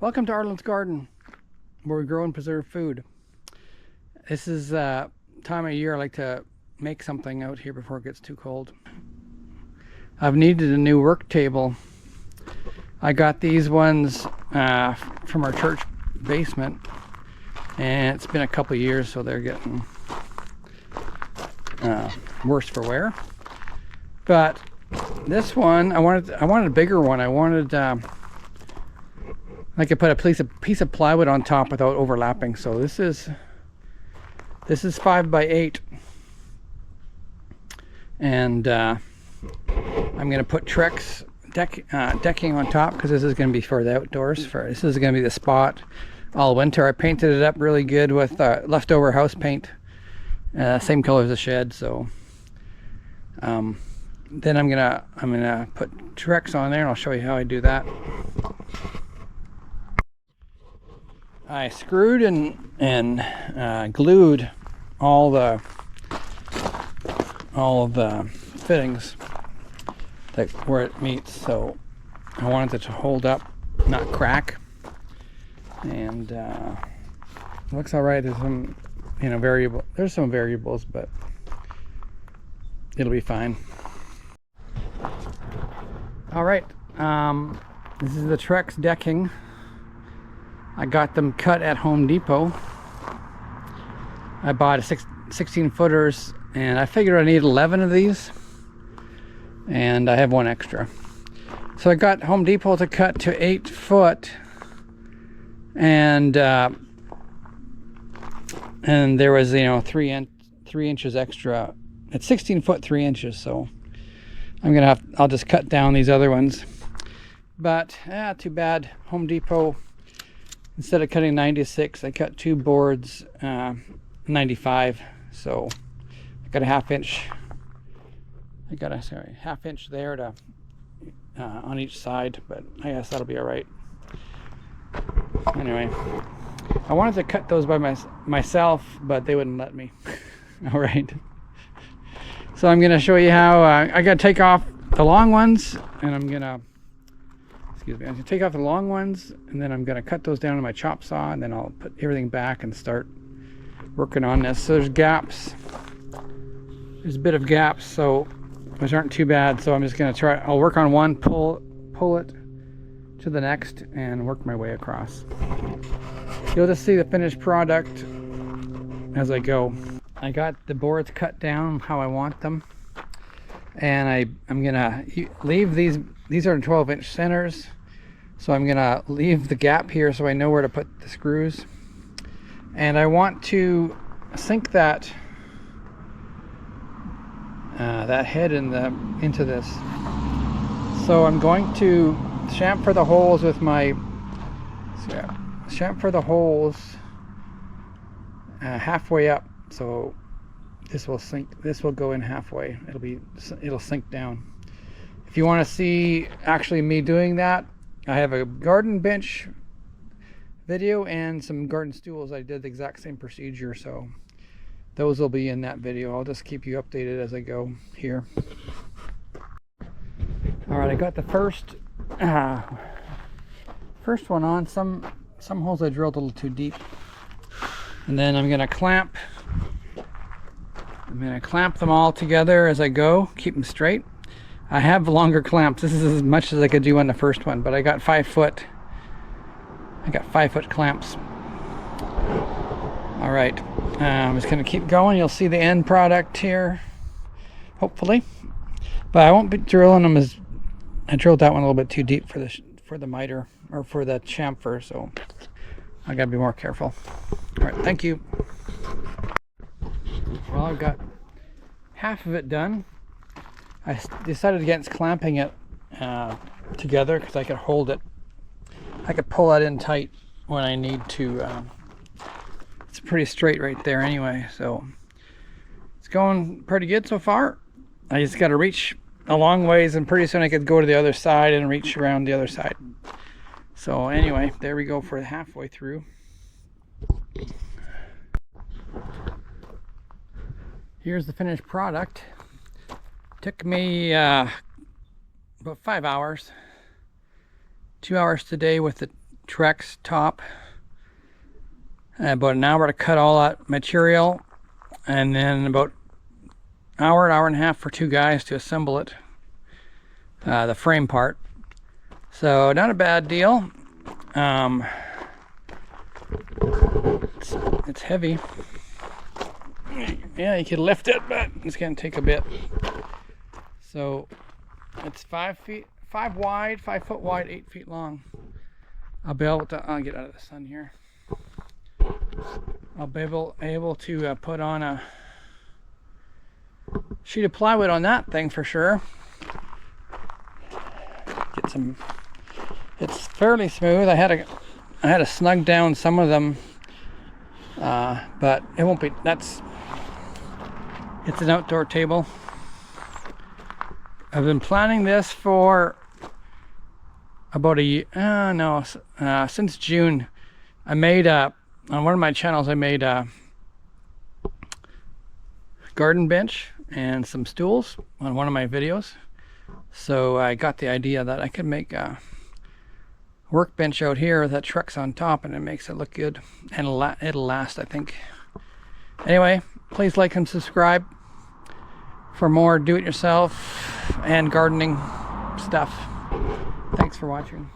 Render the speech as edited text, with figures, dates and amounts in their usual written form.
Welcome to Arlen's Garden, where we grow and preserve food. This is time of year I like to make something out here before it gets too cold. I've needed a new work table. I got these ones from our church basement, and it's been a couple years, so they're getting worse for wear. But this one, I wanted a bigger one. I wanted I could put a piece of plywood on top without overlapping. So this is 5 by 8, and I'm going to put Trex decking on top because this is going to be for the outdoors. This is going to be the spot all winter. I painted it up really good with leftover house paint, same color as the shed. So then I'm gonna put Trex on there, and I'll show you how I do that. I screwed and glued all of the fittings where it meets, so I wanted it to hold up, not crack. And it looks all right. There's some there's some variables, but it'll be fine. All right, this is the Trex decking. I got them cut at Home Depot. I bought a 16 footers, and I figured I need 11 of these, and I have one extra. So I got Home Depot to cut to 8 foot, and there was 3 inches extra. It's 16 foot 3 inches, so I'll just cut down these other ones. But too bad. Home Depot, instead of cutting 96, I cut 2 boards 95. So I got a half inch there to on each side, but I guess that'll be all right. Anyway, I wanted to cut those by myself, but they wouldn't let me. All right. So I'm going to show you how I got to take off the long ones, and I'm going to take off the long ones, and then I'm going to cut those down on my chop saw, and then I'll put everything back and start working on this. So there's gaps. There's a bit of gaps, so which aren't too bad. So I'm just going to try. I'll work on one, pull it to the next, and work my way across. You'll just see the finished product as I go. I got the boards cut down how I want them, and I'm gonna leave these are 12-inch centers, so I'm gonna leave the gap here so I know where to put the screws. And I want to sink that head into this, so I'm going to chamfer the holes with my halfway up. So this will go in halfway. It'll sink down. If you want to see actually me doing that, I have a garden bench video and some garden stools. I did the exact same procedure, so those will be in that video. I'll just keep you updated as I go here. All right, I got the first one on. Some holes I drilled a little too deep, and then I'm gonna clamp them all together as I go, keep them straight. I have longer clamps. This is as much as I could do on the first one, but I got 5 foot clamps. All right, I'm just gonna keep going. You'll see the end product here, hopefully, but I won't be drilling them as I drilled that one a little bit too deep for the miter, or for the chamfer, so I gotta be more careful. All right, thank you. Well, I've got half of it done. I decided against clamping it together because I could hold it. I could pull that in tight when I need to. It's pretty straight right there anyway, so it's going pretty good so far. I just got to reach a long ways, and pretty soon I could go to the other side and reach around the other side. So anyway, there we go for halfway through. Here's the finished product. Took me about 5 hours. 2 hours today with the Trex top. About an hour to cut all that material, and then about an hour and a half for 2 guys to assemble it, the frame part. So not a bad deal. It's heavy. Yeah, you could lift it, but it's gonna take a bit. So it's 5 wide, 5 foot wide, 8 feet long. I'll be able to, I'll get out of the sun here. I'll be able to put on a sheet of plywood on that thing for sure. Get some. It's fairly smooth. I had to snug down some of them, but it won't be. It's an outdoor table. I've been planning this for about a year. Since June. I made on one of my channels, I made a garden bench and some stools on one of my videos. So I got the idea that I could make a workbench out here with that Trex on top, and it makes it look good, and it'll last, I think. Anyway, please like and subscribe for more do-it-yourself and gardening stuff. Thanks for watching.